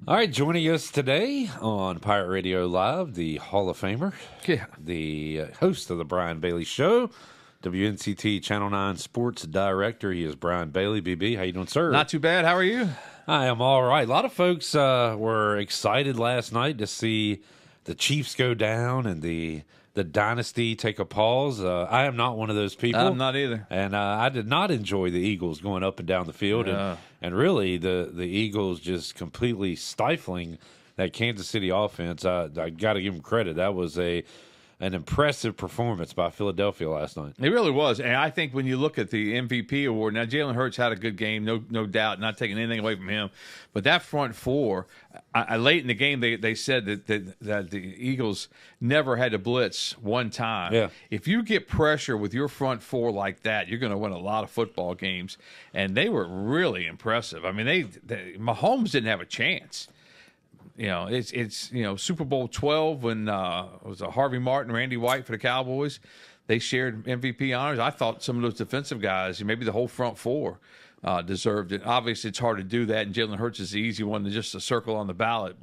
All right, joining us today on Pirate Radio Live, the Hall of Famer, the host of the Brian Bailey Show, WNCT Channel 9 Sports Director. He is Brian Bailey. BB, how you doing, sir? Not too bad. How are you? I am all right. A lot of folks were excited last night to see the Chiefs go down and the dynasty take a pause. I am not one of those people. I'm not either. And I did not enjoy the Eagles going up and down the field. And really, the Eagles just completely stifling that Kansas City offense. I got to give them credit. That was an impressive performance by Philadelphia last night. It really was. And I think when you look at the MVP award, now Jalen Hurts had a good game, no doubt, not taking anything away from him. But that front four, late in the game, they said that the Eagles never had to blitz one time. Yeah. If you get pressure with your front four like that, you're going to win a lot of football games. And they were really impressive. I mean, Mahomes didn't have a chance. You know, it's Super Bowl 12 when it was Harvey Martin, Randy White for the Cowboys. They shared MVP honors. I thought some of those defensive guys, maybe the whole front four, deserved it. Obviously, it's hard to do that, and Jalen Hurts is the easy one to just a circle on the ballot.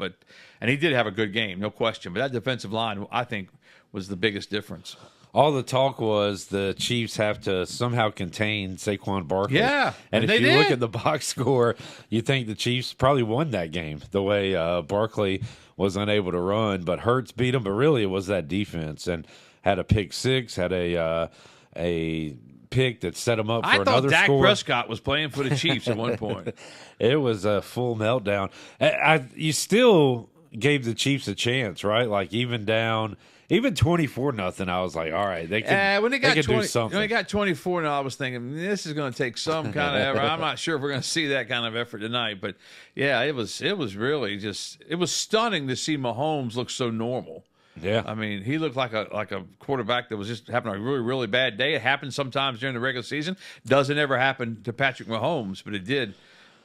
And he did have a good game, no question. But that defensive line, I think, was the biggest difference. All the talk was the Chiefs have to somehow contain Saquon Barkley. Yeah, and if they you did. look at the box score, you think the Chiefs probably won that game the way Barkley was unable to run. But Hurts beat him. But really, it was that defense and had a pick six, had a pick that set him up for another score. I thought Dak score. Prescott was playing for the Chiefs at one point. It was a full meltdown. You still gave the Chiefs a chance, right? Like even 24-0, I was like, all right, they can do something. When they got 24-0, I was thinking this is going to take some kind of effort. I'm not sure if we're going to see that kind of effort tonight, but yeah, it was really just it was stunning to see Mahomes look so normal. Yeah, I mean, he looked like a quarterback that was just having a really, really bad day. It happens sometimes during the regular season. Doesn't ever happen to Patrick Mahomes, but it did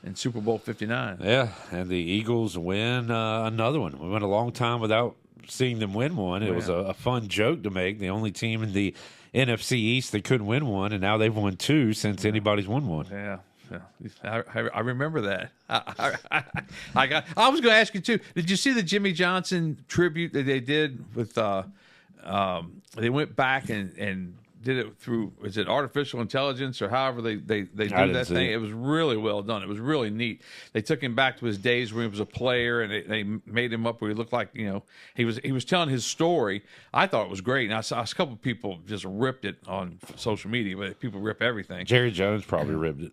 in Super Bowl 59. Yeah, and the Eagles win another one. We went a long time without seeing them win one. It was a fun joke to make. The only team in the NFC East that couldn't win one, and now they've won two since anybody's won one. Yeah. I remember that. I was going to ask you too. Did you see the Jimmy Johnson tribute that they did with? They went back and did it through. Is it artificial intelligence or however they do that thing? It was really well done. It was really neat. They took him back to his days when he was a player, and they made him up where he looked like he was telling his story. I thought it was great. And I saw a couple of people just ripped it on social media, but people rip everything. Jerry Jones probably ripped it.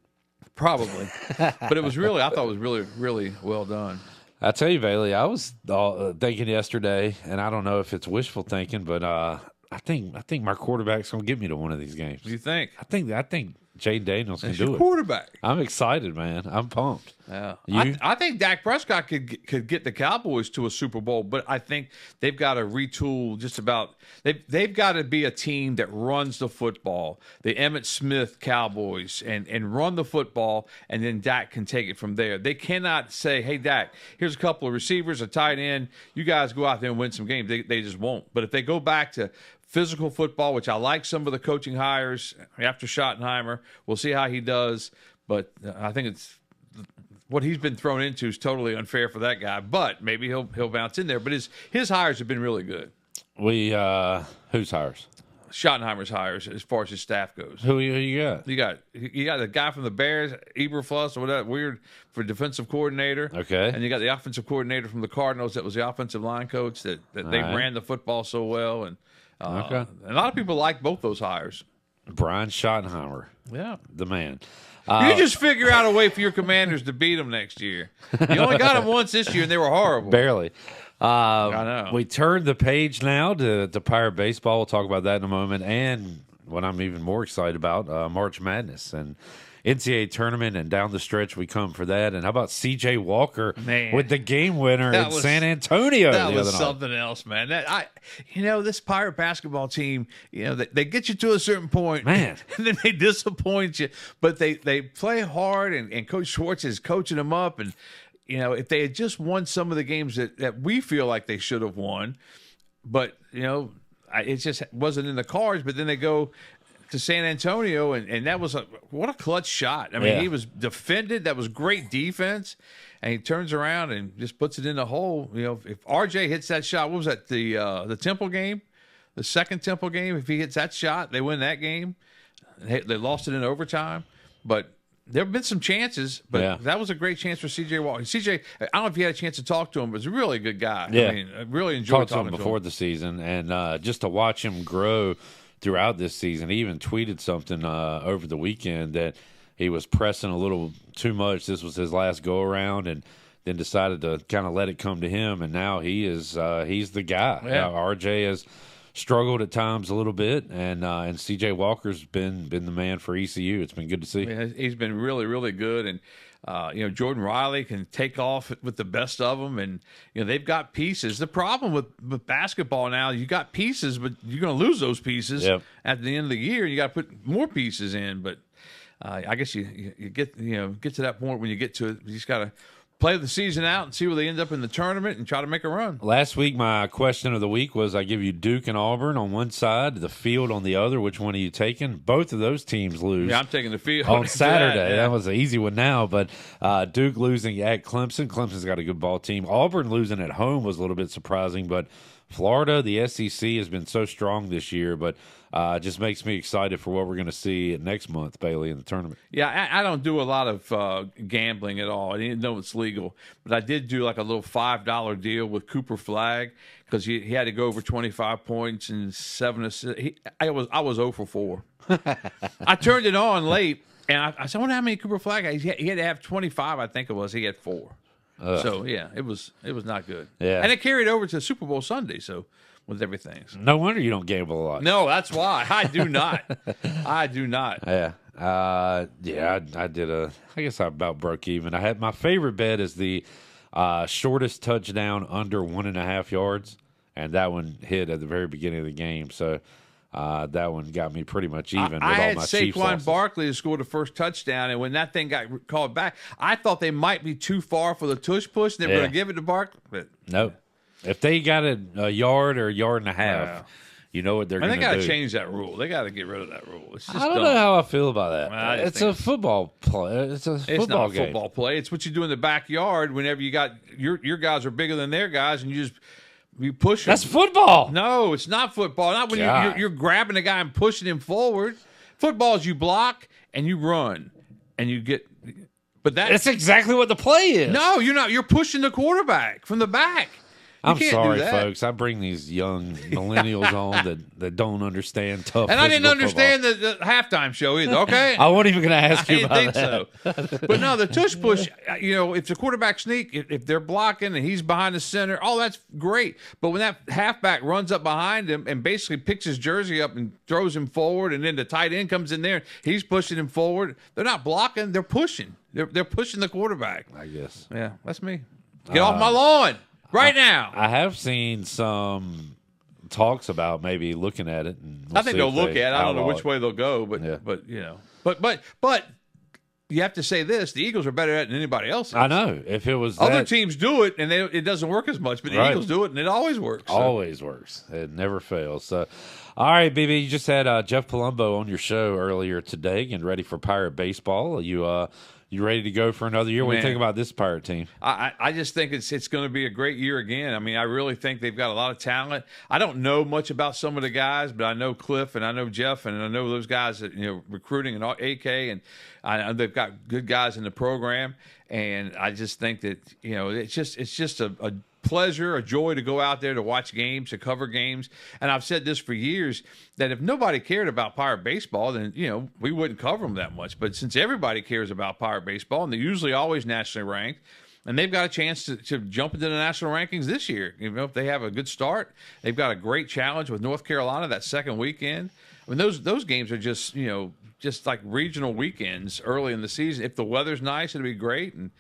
Probably, but it was I thought it was really, really well done. I tell you, Bailey, I was thinking yesterday, and I don't know if it's wishful thinking, but I think my quarterback's going to get me to one of these games. You think? I think Jay Daniels can do it. Quarterback. I'm excited, man. I'm pumped. Yeah, You? I think Dak Prescott could get the Cowboys to a Super Bowl, but I think they've got to retool just about. They've got to be a team that runs the football, the Emmitt Smith Cowboys, and run the football, and then Dak can take it from there. They cannot say, "Hey, Dak, here's a couple of receivers, a tight end. You guys go out there and win some games." They just won't. But if they go back to physical football, which I like some of the coaching hires after Schottenheimer, we'll see how he does. But I think it's. What he's been thrown into is totally unfair for that guy, but maybe he'll bounce in there. But his hires have been really good. Whose hires? Schottenheimer's hires as far as his staff goes. Who you got? You got the guy from the Bears, Eberflus, or whatever, weird for defensive coordinator. Okay. And you got the offensive coordinator from the Cardinals that was the offensive line coach that they ran the football so well. And a lot of people like both those hires. Brian Schottenheimer. Yeah. The man. You just figure out a way for your Commanders to beat them next year. You only got them once this year, and they were horrible. Barely. I know. We turned the page now to Pirate Baseball. We'll talk about that in a moment. And what I'm even more excited about, March Madness and NCAA tournament, and down the stretch we come for that. And how about C.J. Walker with the game winner in San Antonio the other night? That was something else, man. This Pirate basketball team, they get you to a certain point, man, and then they disappoint you. But they play hard, and Coach Schwartz is coaching them up. And if they had just won some of the games that we feel like they should have won, but it just wasn't in the cards. But then they go to San Antonio, and that was what a clutch shot. I mean, Yeah. he was defended. That was great defense, and he turns around and just puts it in the hole. You know, if RJ hits that shot, what was that, the Temple game, the second Temple game? If he hits that shot, they win that game. They lost it in overtime, but there have been some chances, but that was a great chance for C.J. Walker. C.J., I don't know if you had a chance to talk to him, but he's a really good guy. Yeah. I mean, I really enjoyed talked to him talking before the season, and just to watch him grow throughout this season. He even tweeted something over the weekend that he was pressing a little too much. This was his last go-around, and then decided to kind of let it come to him, and now he's the guy. Yeah. RJ has struggled at times a little bit, and C.J. Walker's been the man for ECU. It's been good to see. Yeah, he's been really, really good, and Jordan Riley can take off with the best of them, and they've got pieces. The problem with basketball now, you got pieces, but you're going to lose those pieces at the end of the year. You got to put more pieces in, but I guess you get to that point when you get to it. You just got to play the season out and see where they end up in the tournament and try to make a run. Last week, my question of the week was, I give you Duke and Auburn on one side, the Field on the other. Which one are you taking? Both of those teams lose. Yeah, I'm taking the Field. On Saturday. That was an easy one now, but Duke losing at Clemson. Clemson's got a good ball team. Auburn losing at home was a little bit surprising, but Florida, the SEC, has been so strong this year, but just makes me excited for what we're going to see next month, Bailey, in the tournament. Yeah, I don't do a lot of gambling at all. I didn't know it's legal, but I did do like a little $5 deal with Cooper Flagg because he had to go over 25 points and 7 assists. I was 0 for 4. I turned it on late, and I said, I wonder how many Cooper Flagg had. He had to have 25, I think it was. He had 4. So, yeah, it was not good. Yeah. And it carried over to Super Bowl Sunday, so with everything. So. No wonder you don't gamble a lot. No, that's why. I do not. I do not. Yeah. I did I guess I about broke even. I had my favorite bet is the shortest touchdown under 1.5 yards, and that one hit at the very beginning of the game. So that one got me pretty much even with all my Chiefs losses. I had Saquon Barkley to score the first touchdown, and when that thing got called back, I thought they might be too far for the tush push. They were going to give it to Barkley. But no. If they got a yard or a yard and a half, you know what they're going to do. They got to change that rule. They got to get rid of that rule. It's just I don't know how I feel about that. Well, it's a football play. It's a football not a game. football play. It's what you do in the backyard whenever you got your guys are bigger than their guys, and you push them. That's football. No, it's not football. Not when you're grabbing a guy and pushing him forward. Football is you block and you run, and you get. But that's exactly what the play is. No, you're not. You're pushing the quarterback from the back. I'm sorry, folks. I bring these young millennials on that don't understand tough. And I didn't understand the halftime show either. Okay, I wasn't even going to ask you about that. I didn't think so. But no, the tush push. If the quarterback sneak, if they're blocking and he's behind the center, that's great. But when that halfback runs up behind him and basically picks his jersey up and throws him forward, and then the tight end comes in there, he's pushing him forward. They're not blocking; they're pushing. They're pushing the quarterback. I guess. Yeah, that's me. Get off my lawn. Right now, I have seen some talks about maybe looking at it. And I think they'll look at it. I don't know which way they'll go, but but you have to say this: the Eagles are better at it than anybody else. I know. If it was other teams do it and it doesn't work as much, but the Eagles do it and it always works. So. Always works. It never fails. So, all right, BB, you just had Jeff Palumbo on your show earlier today, getting ready for Pirate Baseball. You ready to go for another year? What do you think about this Pirate team? I just think it's going to be a great year again. I mean, I really think they've got a lot of talent. I don't know much about some of the guys, but I know Cliff and I know Jeff and I know those guys that recruiting and AK, and they've got good guys in the program. And I just think that it's just a pleasure, a joy to go out there to watch games, to cover games. And I've said this for years, that if nobody cared about Pirate Baseball, then, we wouldn't cover them that much. But since everybody cares about Pirate Baseball, and they're usually always nationally ranked, and they've got a chance to jump into the national rankings this year. If they have a good start, they've got a great challenge with North Carolina that second weekend. I mean, those games are just, just like regional weekends early in the season. If the weather's nice, it'll be great. And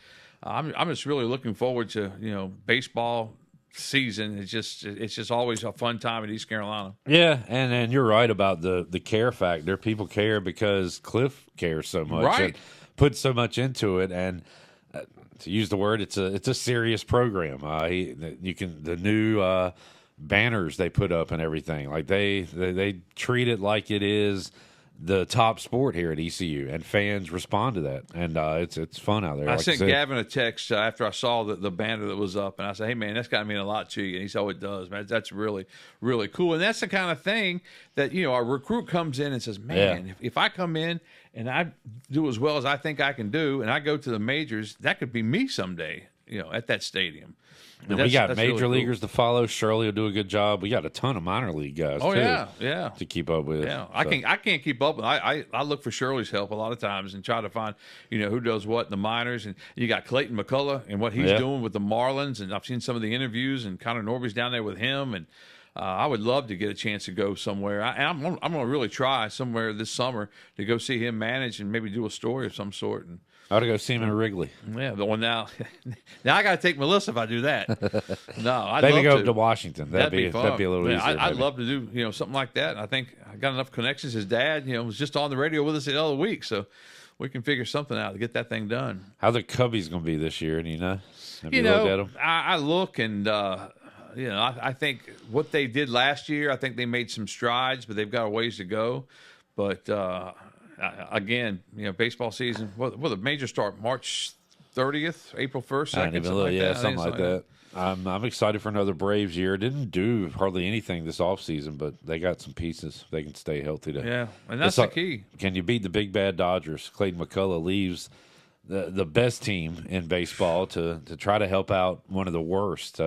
I'm just really looking forward to baseball season. It's just always a fun time in East Carolina. Yeah, and you're right about the care factor. People care because Cliff cares so much, right? And puts so much into it, and to use the word, it's a serious program. The new banners they put up and everything, like they treat it like it is the top sport here at ECU, and fans respond to that, and it's fun out there. I like sent said. Gavin a text after I saw the banner that was up, and I said, "Hey man, that's got to mean a lot to you." And he said, "Oh, it does, man. That's really, really cool." And that's the kind of thing that our recruit comes in and says, "Man, if I come in and I do as well as I think I can do, and I go to the majors, that could be me someday, at that stadium." And we got major really cool. leaguers to follow. Shirley will do a good job. We got a ton of minor league guys. Oh too, yeah, to keep up with. Yeah, So, I can't keep up. I look for Shirley's help a lot of times and try to find who does what in the minors. And you got Clayton McCullough and what he's doing with the Marlins. And I've seen some of the interviews, and Connor Norby's down there with him. And I would love to get a chance to go somewhere. I'm going to really try somewhere this summer to go see him manage and maybe do a story of some sort. And I ought to go see him in Wrigley. yeah, but now I got to take Melissa if I do that. No, I'd Maybe love go to. up to Washington. That'd be fun. a little easier. I'd maybe. love to do something like that. I think I got enough connections. His dad was just on the radio with us the other week, so we can figure something out to get that thing done. How the Cubbies going to be this year? Do you know? Have you looked at them? I look and I think what they did last year, I think they made some strides, but they've got a ways to go. But again, baseball season. Well, the major start March 30th, April 1st, 2nd, something like that. I'm excited for another Braves year. Didn't do hardly anything this offseason, but they got some pieces. They can stay healthy. Yeah, and that's the key. Can you beat the big bad Dodgers? Clayton McCullough leaves the best team in baseball to try to help out one of the worst.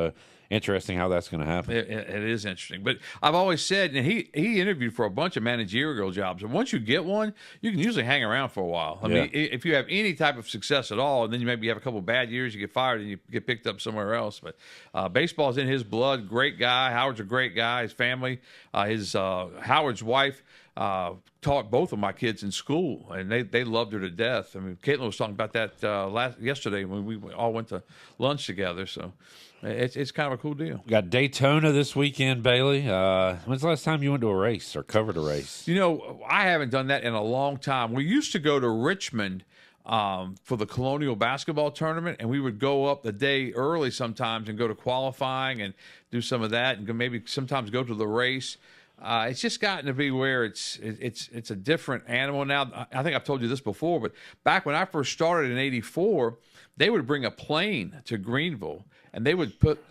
Interesting how that's going to happen. It is interesting. But I've always said, and he interviewed for a bunch of managerial jobs, and once you get one, you can usually hang around for a while. I mean, if you have any type of success at all, and then you maybe have a couple of bad years, you get fired and you get picked up somewhere else. But baseball's in his blood. Great guy. Howard's a great guy. His family, Howard's wife taught both of my kids in school, and they loved her to death. I mean, Caitlin was talking about that yesterday when we all went to lunch together. So it's kind of a cool deal. We got Daytona this weekend, Bailey. When's the last time you went to a race or covered a race? I haven't done that in a long time. We used to go to Richmond for the Colonial Basketball Tournament, and we would go up the day early sometimes and go to qualifying and do some of that, and maybe sometimes go to the race. It's just gotten to be where it's a different animal now. I think I've told you this before, but back when I first started in '84, they would bring a plane to Greenville, and they would put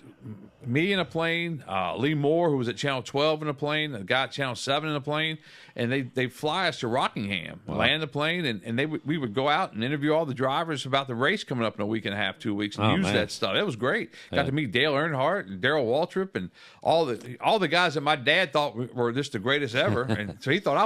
me in a plane, Lee Moore, who was at Channel 12 in a plane, the guy at Channel 7 in a plane, and they'd fly us to Rockingham, land the plane, and we would go out and interview all the drivers about the race coming up in a week and a half, 2 weeks, and use that stuff. It was great. Got to meet Dale Earnhardt and Darrell Waltrip and all the guys that my dad thought were just the greatest ever, and so he thought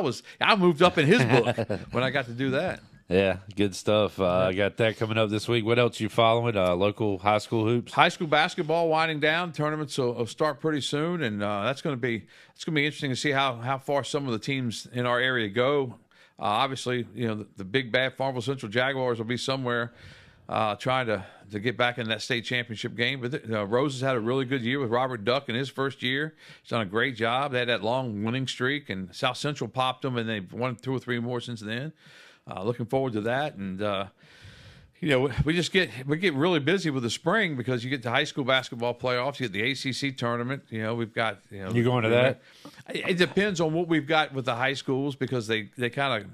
I moved up in his book when I got to do that. Yeah, good stuff. I got that coming up this week. What else you following? Local high school hoops? High school basketball winding down. Tournaments will start pretty soon, and it's going to be interesting to see how far some of the teams in our area go. Obviously, the big bad Farmville Central Jaguars will be somewhere trying to get back in that state championship game. But Rose has had a really good year with Robert Duck in his first year. He's done a great job. They had that long winning streak, and South Central popped them, and they've won 2 or 3 more since then. Looking forward to that, and we get really busy with the spring because you get the high school basketball playoffs, you get the ACC tournament. We've got You going to that? It depends on what we've got with the high schools because they kind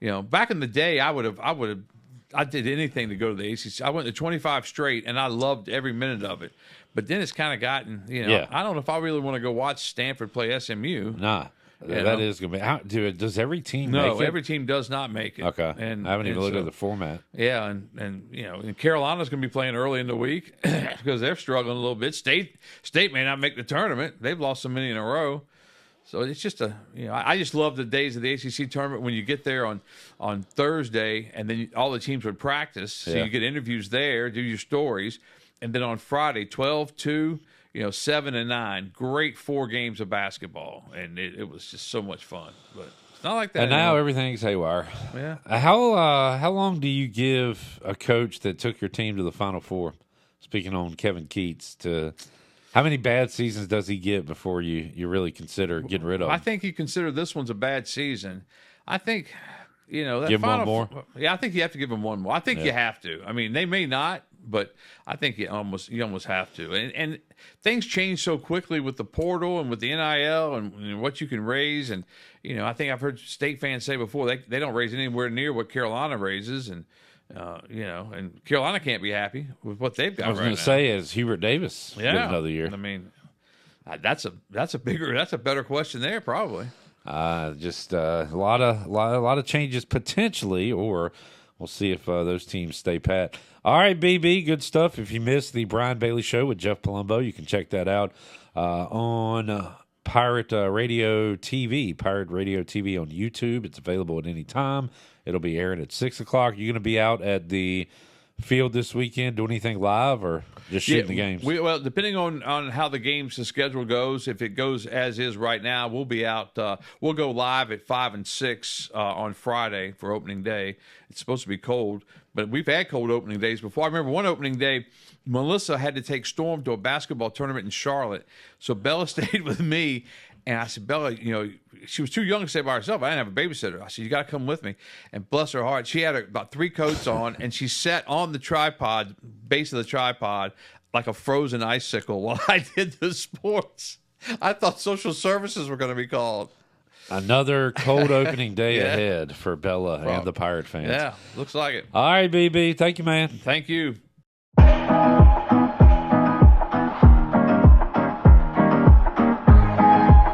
of back in the day I did anything to go to the ACC. I went to 25 straight, and I loved every minute of it. But then it's kind of gotten I don't know if I really want to go watch Stanford play SMU. Nah. That is going to be. Does every team make it? No, every team does not make it. Okay. And I haven't even looked at the format. Yeah, and Carolina's going to be playing early in the week because they're struggling a little bit. State may not make the tournament. They've lost so many in a row. So it's just I just love the days of the ACC tournament when you get there on Thursday and then all the teams would practice. So you get interviews there, do your stories. And then on Friday, 12-2, 7 and 9, great 4 games of basketball, and it was just so much fun. But it's not like that. And now everything's haywire. Yeah. How long do you give a coach that took your team to the Final Four? Speaking on Kevin Keats, how many bad seasons does he get before you really consider getting rid of him? I think you consider this one's a bad season. I think. That give him one more? Yeah, I think you have to give him one more. I think you have to. I mean, they may not, but I think you almost have to. And things change so quickly with the portal and with the NIL and what you can raise. And I think I've heard State fans say before they don't raise anywhere near what Carolina raises, and and Carolina can't be happy with what they've got. I was going to say, is Hubert Davis get another year? I mean, that's a better question there, probably. Just a lot of changes potentially, or we'll see if those teams stay pat. All right, BB, good stuff. If you missed the Brian Bailey Show with Jeff Palumbo, you can check that out on Pirate Radio TV on YouTube. It's available at any time. It'll be airing at 6 o'clock. You're going to be out at the field this weekend, do anything live or just shooting the games? Well, depending on how the schedule goes, if it goes as is right now, we'll be out. We'll go live at 5 and 6 on Friday for opening day. It's supposed to be cold, but we've had cold opening days before. I remember one opening day, Melissa had to take Storm to a basketball tournament in Charlotte, so Bella stayed with me. And I said, Bella, she was too young to stay by herself. I didn't have a babysitter. I said, you got to come with me. And bless her heart, she had about 3 coats on, and she sat on the tripod, base of the tripod, like a frozen icicle while I did the sports. I thought social services were going to be called. Another cold opening day ahead for Bella and the Pirate fans. Yeah, looks like it. All right, BB. Thank you, man. Thank you.